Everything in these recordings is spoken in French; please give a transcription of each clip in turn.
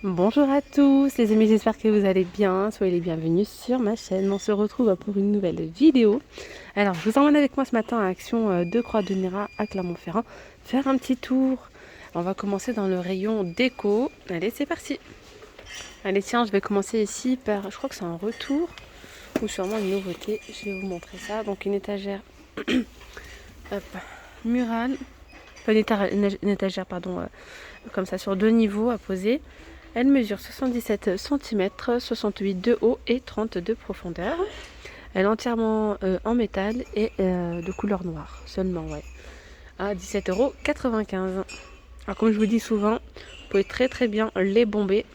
Bonjour à tous les amis, j'espère que vous allez bien, soyez les bienvenus sur ma chaîne. On se retrouve pour une nouvelle vidéo. Alors je vous emmène avec moi ce matin à Action de Croix-de-Mira à Clermont-Ferrand faire un petit tour. On va commencer dans le rayon déco. Allez, c'est parti. Allez tiens, je vais commencer ici par, je crois que c'est un retour ou sûrement une nouveauté. Je vais vous montrer ça. Donc une étagère hop, murale, pas une étagère pardon, comme ça sur deux niveaux à poser. Elle mesure 77 cm, 68 de haut et 30 de profondeur. Elle est entièrement en métal et de couleur noire seulement, ouais. À 17,95 €. Alors comme je vous dis souvent, vous pouvez très bien les bomber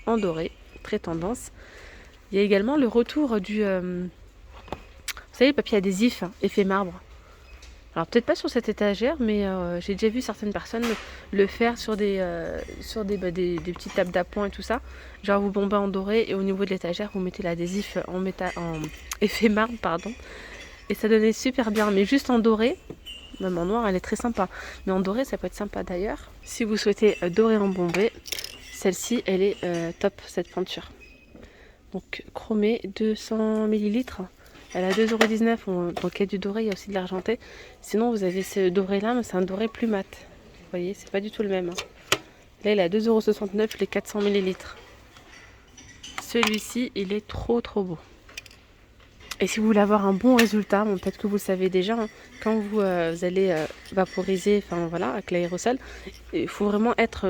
en doré, très tendance. Il y a également le retour du, vous savez, le papier adhésif, effet marbre. Alors peut-être pas sur cette étagère, mais j'ai déjà vu certaines personnes le faire sur des petites tables d'appoint et tout ça. Genre vous bombez en doré et au niveau de l'étagère vous mettez l'adhésif en effet marbre, pardon. Et ça donnait super bien, mais juste en doré, même en noir elle est très sympa. Mais en doré ça peut être sympa d'ailleurs. Si vous souhaitez dorer en bombé, celle-ci elle est top cette peinture. Donc chromée 200 ml. Elle a 2,19 €. Donc il y a du doré, il y a aussi de l'argenté. Sinon vous avez ce doré là, mais c'est un doré plus mat. Vous voyez, c'est pas du tout le même. Là il est à 2,69 € les 400 ml. Celui-ci il est trop beau. Et si vous voulez avoir un bon résultat, bon, peut-être que vous le savez déjà, hein, quand vous allez vaporiser, enfin voilà, avec l'aérosol, il faut vraiment être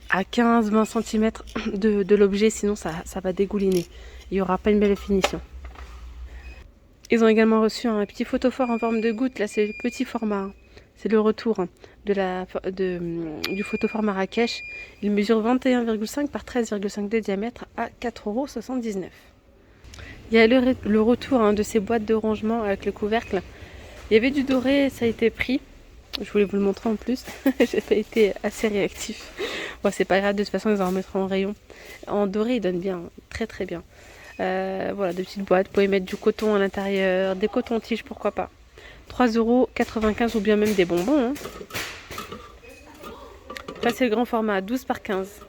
à 15-20 cm de l'objet, sinon ça va dégouliner. Il n'y aura pas une belle finition. Ils ont également reçu un petit photophore en forme de goutte. Là, c'est le petit format. C'est le retour du photophore Marrakech. Il mesure 21,5 par 13,5 de diamètre à 4,79 €. Il y a le retour de ces boîtes de rangement avec le couvercle. Il y avait du doré, ça a été pris. Je voulais vous le montrer en plus. J'ai pas été assez réactif. Bon, c'est pas grave, de toute façon, ils en remettront en rayon. En doré, ils donnent bien, très bien. Voilà, de petites boîtes. Vous pouvez mettre du coton à l'intérieur, des cotons-tiges, pourquoi pas. 3,95 € ou bien même des bonbons. Hein. Là, c'est le grand format, 12 par 15.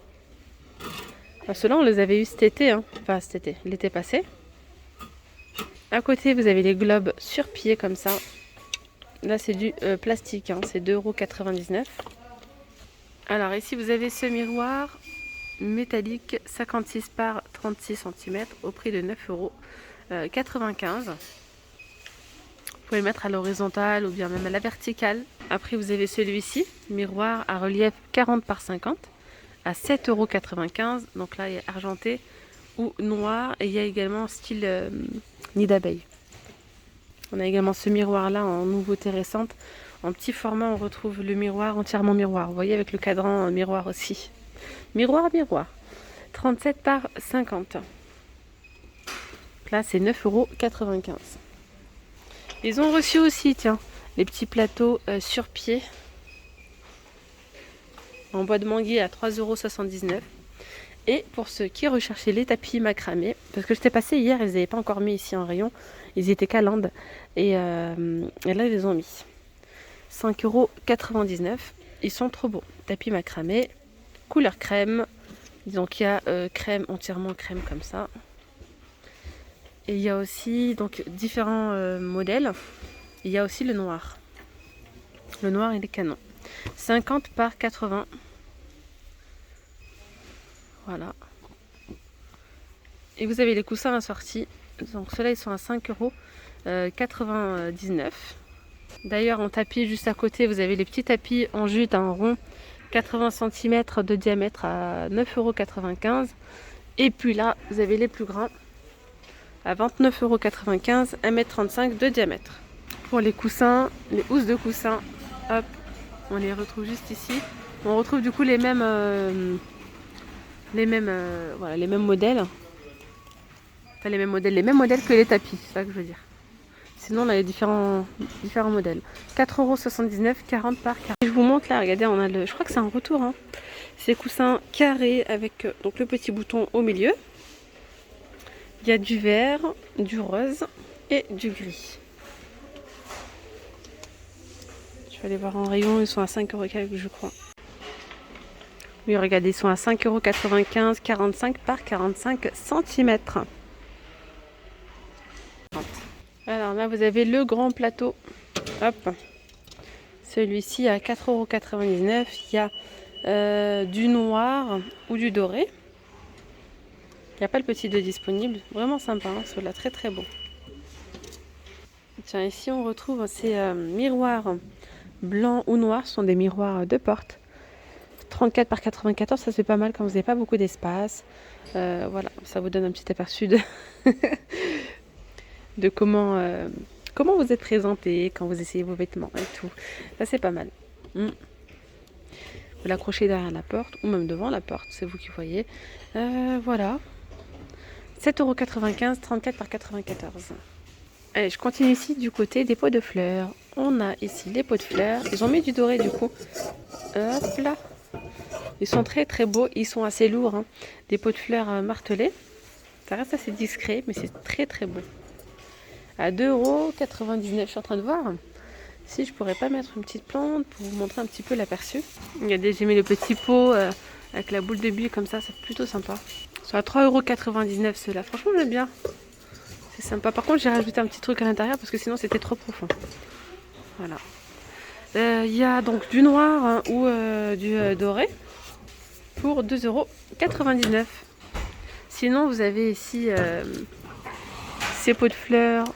Alors, ceux-là, on les avait eu cet été. Hein. Enfin, cet été, l'été passé. À côté, vous avez les globes sur pied comme ça. Là, c'est du plastique. Hein. C'est 2,99 €. Alors, ici, vous avez ce miroir métallique 56 par 36 cm au prix de 9,95 €. Vous pouvez le mettre à l'horizontale ou bien même à la verticale. Après vous avez celui-ci, miroir à relief 40 par 50 à 7,95 €. Donc là il est argenté ou noir et il y a également style nid d'abeille. On a également ce miroir là en nouveauté récente. En petit format on retrouve le miroir entièrement miroir. Vous voyez avec le cadran miroir aussi. Miroir 37 par 50. Là c'est 9,95 €. Ils ont reçu aussi, tiens, les petits plateaux sur pied en bois de manguier à 3,79 €. Et pour ceux qui recherchaient les tapis macramés, parce que j'étais passée hier, ils n'avaient pas encore mis ici en rayon, ils étaient qu'à Lande. Et là, ils les ont mis. 5,99 €. Ils sont trop beaux. Tapis macramés, couleur crème. Donc il y a crème, entièrement crème comme ça. Et il y a aussi donc différents modèles. Il y a aussi le noir. Le noir, il est canon. 50 par 80. Voilà. Et vous avez les coussins assortis. Donc ceux-là, ils sont à 5,99 €. D'ailleurs, en tapis, juste à côté, vous avez les petits tapis en jute en rond. 80 cm de diamètre à 9,95 €. Et puis là, vous avez les plus grands à 29,95 €, 1,35 m de diamètre. Pour les coussins, les housses de coussins, hop, on les retrouve juste ici. On retrouve du coup les mêmes voilà, les mêmes modèles. Enfin les mêmes modèles que les tapis, c'est ça que je veux dire. Sinon on a les différents modèles. 4,79 €, 40 par 40. Je vous montre là, regardez, on a je crois que c'est un retour. Hein. Ces coussins carrés avec donc le petit bouton au milieu. Il y a du vert, du rose et du gris. Je vais aller voir en rayon, ils sont à 5 € je crois. Oui, regardez, ils sont à 5,95 €, 45 par 45 cm. Alors là, vous avez le grand plateau. Hop. Celui-ci à 4,99 €. Il y a du noir ou du doré. Il n'y a pas le petit de disponible. Vraiment sympa, hein, celui-là, très très beau. Tiens, ici on retrouve ces miroirs blancs ou noirs. Ce sont des miroirs de porte. 34 par 94, ça se fait pas mal quand vous n'avez pas beaucoup d'espace. Voilà, ça vous donne un petit aperçu de, de comment vous êtes présenté quand vous essayez vos vêtements et tout. Ça, c'est pas mal. Vous l'accrochez derrière la porte ou même devant la porte, c'est vous qui voyez. Voilà. 7,95 €, 34 par 94. Allez, je continue ici du côté des pots de fleurs. On a ici les pots de fleurs. Ils ont mis du doré du coup. Hop là. Ils sont très très beaux. Ils sont assez lourds, hein. Des pots de fleurs martelés. Ça reste assez discret, mais c'est très très beau. À 2,99 €. Je suis en train de voir si je pourrais pas mettre une petite plante pour vous montrer un petit peu l'aperçu. Regardez, j'ai mis le petit pot avec la boule de buis comme ça. C'est plutôt sympa. Ils sont à 3,99 € ceux-là. Franchement, j'aime bien. C'est sympa. Par contre, j'ai rajouté un petit truc à l'intérieur parce que sinon c'était trop profond. Voilà. Il y a donc du noir, hein, ou du doré pour 2,99 €. Sinon, vous avez ici ces pots de fleurs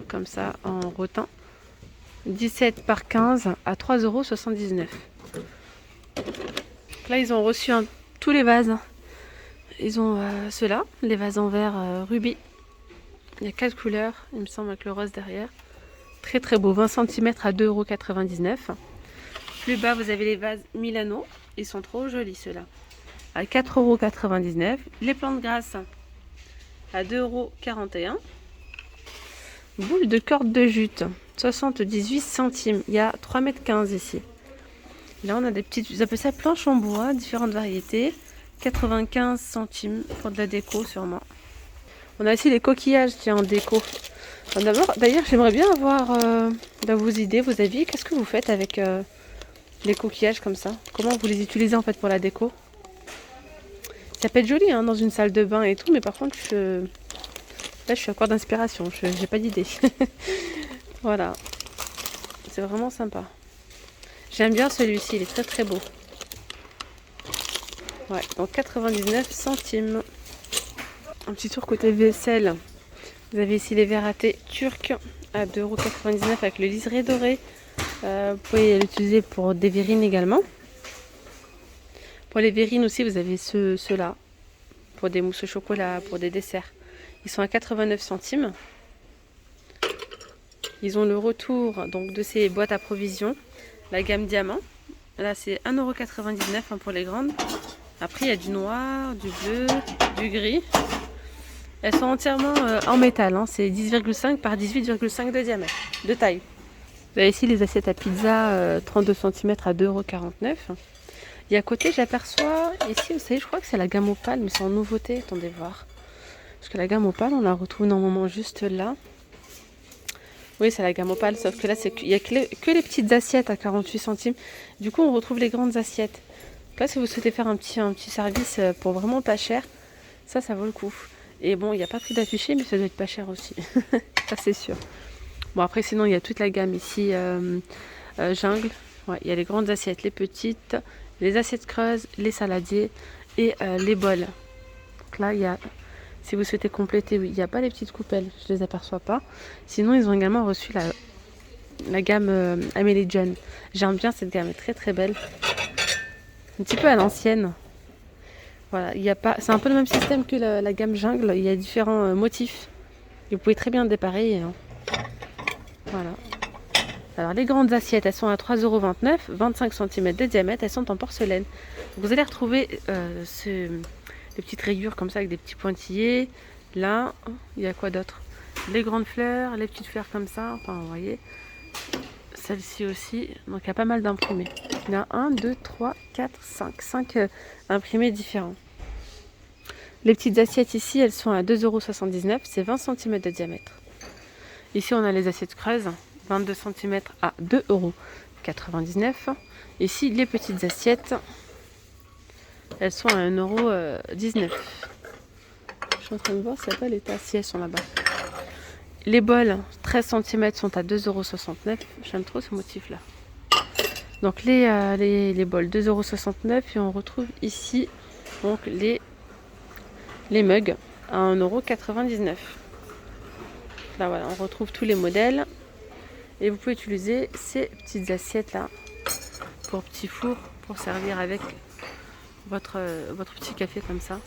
comme ça en rotin. 17 par 15 à 3,79 €. Là, ils ont reçu tous les vases. Ils ont ceux-là, les vases en verre rubis. Il y a 4 couleurs, il me semble, avec le rose derrière. Très très beau, 20 cm à 2,99 €. Plus bas, vous avez les vases Milano. Ils sont trop jolis ceux-là. À 4,99 €. Les plantes grasses à 2,41 €. Boule de corde de jute, 78 centimes. Il y a 3,15 m ici. Là, on a des petites, vous appelez ça planches en bois, différentes variétés. 95 centimes pour de la déco sûrement. On a aussi les coquillages tiens, en déco. D'ailleurs, j'aimerais bien avoir vos idées, vos avis. Qu'est-ce que vous faites avec les coquillages comme ça? Comment vous les utilisez en fait pour la déco? Ça peut être joli hein, dans une salle de bain et tout, mais par contre, là, je suis à court d'inspiration. Je n'ai pas d'idée. Voilà. C'est vraiment sympa. J'aime bien celui-ci, il est très très beau. Ouais, donc 99 centimes. Un petit tour côté vaisselle. Vous avez ici les verres à thé turcs à 2,99 € avec le liseré doré. Vous pouvez l'utiliser pour des verrines également. Pour les verrines aussi, vous avez ceux-là. Pour des mousses au chocolat, pour des desserts. Ils sont à 89 centimes. Ils ont le retour donc, de ces boîtes à provisions. La gamme diamant. Là, c'est 1,99 € pour les grandes. Après, il y a du noir, du bleu, du gris. Elles sont entièrement en métal. Hein. C'est 10,5 par 18,5 de diamètre, de taille. Vous avez ici les assiettes à pizza 32 cm à 2,49 €. Et à côté, j'aperçois, ici, vous savez, je crois que c'est la gamme opale, mais c'est en nouveauté. Attendez voir. Parce que la gamme opale, on la retrouve normalement juste là. Oui, c'est la gamme opale, sauf que là, il n'y a que les petites assiettes à 48 centimes. Du coup, on retrouve les grandes assiettes. Donc là, si vous souhaitez faire un petit service pour vraiment pas cher, ça vaut le coup. Et bon, il n'y a pas prix d'affiché, mais ça doit être pas cher aussi. Ça, c'est sûr. Bon, après, sinon, il y a toute la gamme ici, jungle. Ouais, il y a les grandes assiettes, les petites, les assiettes creuses, les saladiers et les bols. Donc là, il y a, si vous souhaitez compléter, oui, il n'y a pas les petites coupelles, je ne les aperçois pas. Sinon, ils ont également reçu la gamme Amélie John. J'aime bien cette gamme, elle est très très belle. Un petit peu à l'ancienne. Voilà, il y a pas, c'est un peu le même système que la gamme jungle. Il y a différents motifs. Et vous pouvez très bien dépareiller. Hein. Voilà. Alors les grandes assiettes, elles sont à 3,29 €, 25 cm de diamètre, elles sont en porcelaine. Donc, vous allez retrouver des petites rayures comme ça avec des petits pointillés. Là, il y a quoi d'autre? Les grandes fleurs, les petites fleurs comme ça. Enfin, vous voyez. Celle-ci aussi. Donc il y a pas mal d'imprimés. Il y en a 1, 2, 3, 4, 5. 5 imprimés différents. Les petites assiettes ici, elles sont à 2,79 €. C'est 20 cm de diamètre. Ici, on a les assiettes creuses. 22 cm à 2,99 €. Ici, les petites assiettes Elles sont à 1,19 €. Je suis en train de voir s'il n'y a pas les tasses. Si, elles sont là-bas. Les bols 13 cm sont à 2,69 €. J'aime trop ce motif-là. Donc les bols 2,69 € et on retrouve ici donc les mugs à 1,99 €. Là voilà, on retrouve tous les modèles et vous pouvez utiliser ces petites assiettes là pour petit four pour servir avec votre petit café comme ça.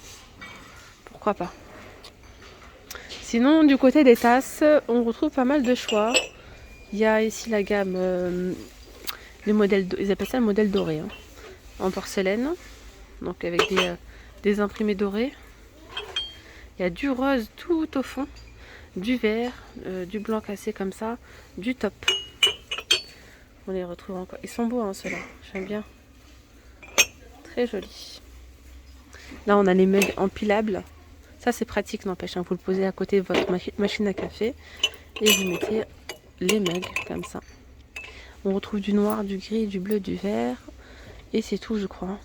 Pourquoi pas. Sinon, du côté des tasses, on retrouve pas mal de choix. Il y a ici la gamme, les modèles, ils appellent ça le modèle doré, hein, en porcelaine, donc avec des imprimés dorés. Il y a du rose tout au fond, du vert, du blanc cassé comme ça, du top. On les retrouve encore. Ils sont beaux, hein, ceux-là. J'aime bien. Très jolis. Là, on a les mugs empilables. Ça, c'est pratique, n'empêche. Hein. Vous le posez à côté de votre machine à café et vous mettez les mugs comme ça. On retrouve du noir, du gris, du bleu, du vert. Et c'est tout, je crois.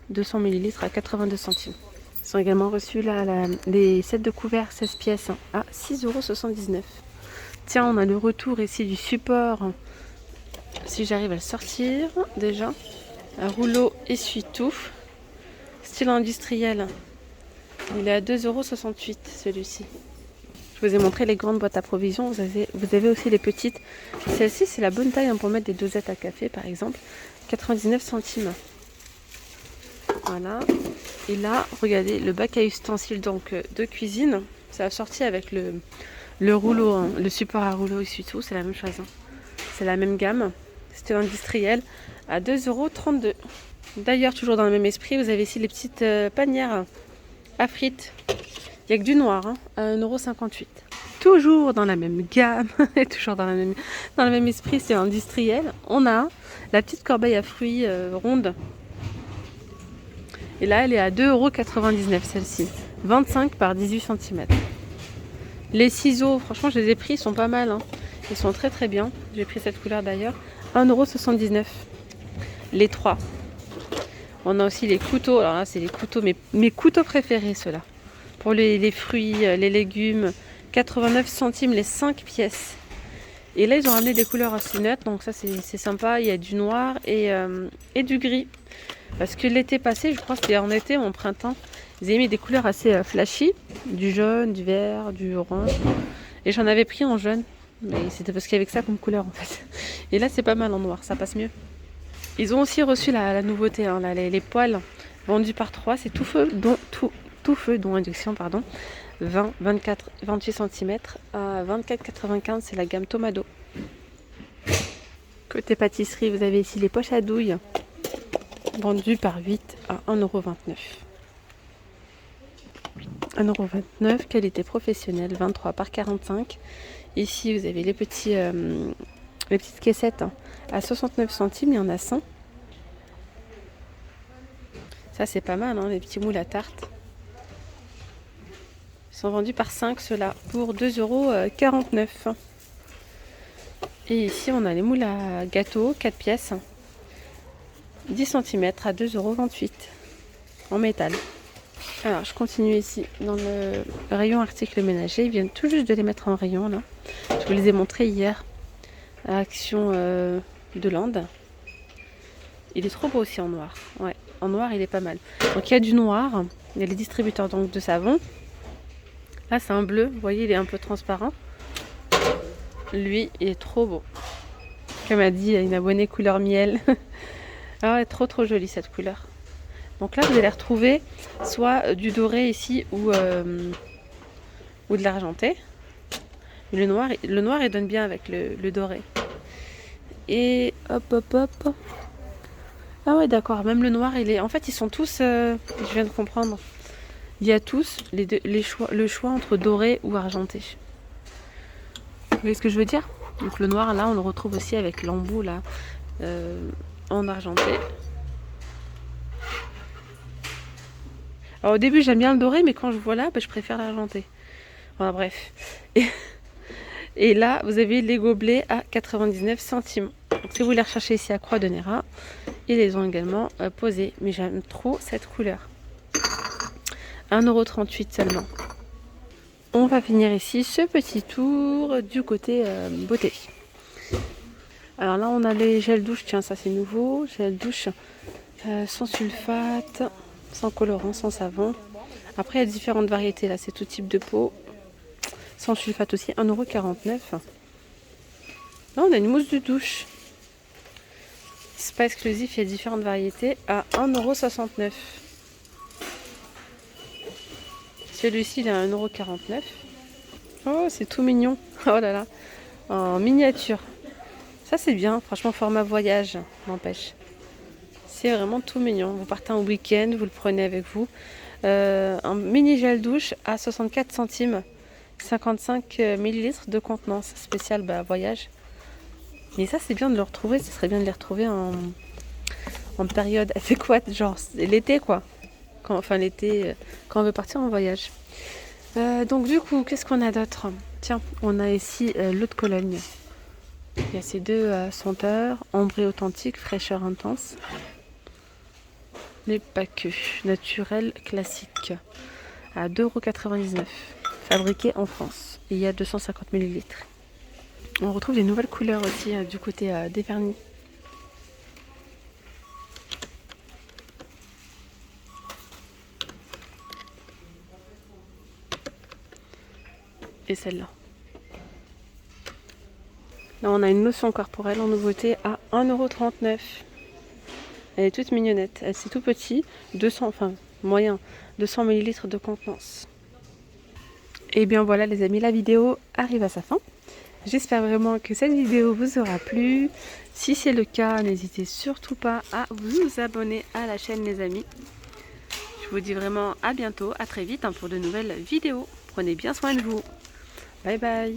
200 ml à 82 centimes. Ils sont également reçus là, les sets de couverts 16 pièces hein, à 6,79 €. Tiens, on a le retour ici du support. Si j'arrive à le sortir, déjà. Un rouleau essuie-tout. Style industriel. Il est à 2,68 € celui-ci. Je vous ai montré les grandes boîtes à provisions. Vous avez aussi les petites. Celle-ci, c'est la bonne taille hein, pour mettre des dosettes à café, par exemple. 99 centimes. Voilà. Et là, regardez, le bac à ustensiles donc, de cuisine. Ça a sorti avec le rouleau, hein, le support à rouleau essuie-tout. C'est la même chose. Hein. C'est la même gamme. C'était industriel à 2,32 €. D'ailleurs, toujours dans le même esprit, vous avez ici les petites panières à frites. Il n'y a que du noir hein, à 1,58 €. Toujours dans la même gamme et toujours dans le même esprit, c'est industriel. On a la petite corbeille à fruits ronde. Et là, elle est à 2,99 € celle-ci. 25 par 18 cm. Les ciseaux, franchement, je les ai pris, ils sont pas mal. Hein. Ils sont très très bien. J'ai pris cette couleur d'ailleurs. 1,79 €. Les 3. On a aussi les couteaux. Alors là, c'est les couteaux, mes couteaux préférés, ceux-là. Pour les fruits, les légumes. 89 centimes les 5 pièces. Et là, ils ont ramené des couleurs assez neutres. Donc ça, c'est sympa. Il y a du noir et du gris. Parce que l'été passé, je crois que c'était en été ou en printemps, ils avaient mis des couleurs assez flashy. Du jaune, du vert, du orange. Et j'en avais pris en jaune. Mais c'était parce qu'il y avait que ça comme couleur en fait. Et là, c'est pas mal en noir. Ça passe mieux. Ils ont aussi reçu la nouveauté, hein, là, les poêles vendus par 3, c'est tout feu, dont induction, pardon. 20, 24, 28 cm à 24,95 €, c'est la gamme Tomado. Côté pâtisserie, vous avez ici les poches à douille, vendues par 8 à 1,29 €. 1,29 €, qualité professionnelle, 23 par 45. Ici, vous avez les petites caissettes hein, à 69 centimes, il y en a 100. Ça, c'est pas mal, hein, les petits moules à tarte. Ils sont vendus par 5, ceux-là, pour 2,49 €. Et ici, on a les moules à gâteau, 4 pièces, 10 cm à 2,28 € en métal. Alors, je continue ici dans le rayon articles ménagers. Ils viennent tout juste de les mettre en rayon, là. Je vous les ai montrés hier à Action de Lande. Il est trop beau aussi en noir. Ouais, en noir, il est pas mal. Donc, il y a du noir. Il y a les distributeurs donc, de savon. Là, c'est un bleu. Vous voyez, il est un peu transparent. Lui, il est trop beau. Comme a dit une abonnée couleur miel. Ah ouais, trop trop jolie cette couleur. Donc là, vous allez retrouver soit du doré ici ou de l'argenté. Le noir, il donne bien avec le doré. Et hop, hop, hop. Ah ouais, d'accord. Même le noir, il est... En fait, ils sont tous... je viens de comprendre. Il y a tous le choix entre doré ou argenté. Vous voyez ce que je veux dire? Donc le noir, là, on le retrouve aussi avec l'embout, là, en argenté. Alors au début, j'aime bien le doré, mais quand je vois là, je préfère l'argenté. Voilà, bref. Et là, vous avez les gobelets à 99 centimes. Donc, si vous les recherchez ici à Croix de Néra, ils les ont également posés. Mais j'aime trop cette couleur. 1,38 € seulement. On va finir ici ce petit tour du côté beauté. Alors là on a les gels douche, tiens ça c'est nouveau, gel douche sans sulfate, sans colorant, sans savon. Après il y a différentes variétés, là c'est tout type de peau, sans sulfate aussi, 1,49 €. Là on a une mousse de douche, c'est pas exclusif, il y a différentes variétés à 1,69 €. Celui-ci il est à 1,49 €. Oh c'est tout mignon, oh là là, en miniature. Ça c'est bien, franchement format voyage, n'empêche. C'est vraiment tout mignon. Vous partez en week-end, vous le prenez avec vous. Un mini gel douche à 64 centimes, 55 ml de contenance, spécial voyage. Mais ça c'est bien de le retrouver, ce serait bien de les retrouver en période adéquate, genre l'été quoi. Enfin l'été, quand on veut partir en voyage. Donc du coup, qu'est-ce qu'on a d'autre? Tiens, on a ici l'eau de Cologne. Il y a ces deux senteurs, ambré authentique, fraîcheur intense. Mais pas que, naturel classique, à 2,99 €, fabriqué en France. Et il y a 250 ml. On retrouve des nouvelles couleurs aussi du côté des vernis. Et celle-là. Là, on a une lotion corporelle en nouveauté à 1,39 €. Elle est toute mignonnette. C'est tout petit, 200, enfin moyen, 200 ml de contenance. Et bien voilà les amis, la vidéo arrive à sa fin. J'espère vraiment que cette vidéo vous aura plu. Si c'est le cas, n'hésitez surtout pas à vous abonner à la chaîne les amis. Je vous dis vraiment à bientôt, à très vite pour de nouvelles vidéos. Prenez bien soin de vous. Bye bye.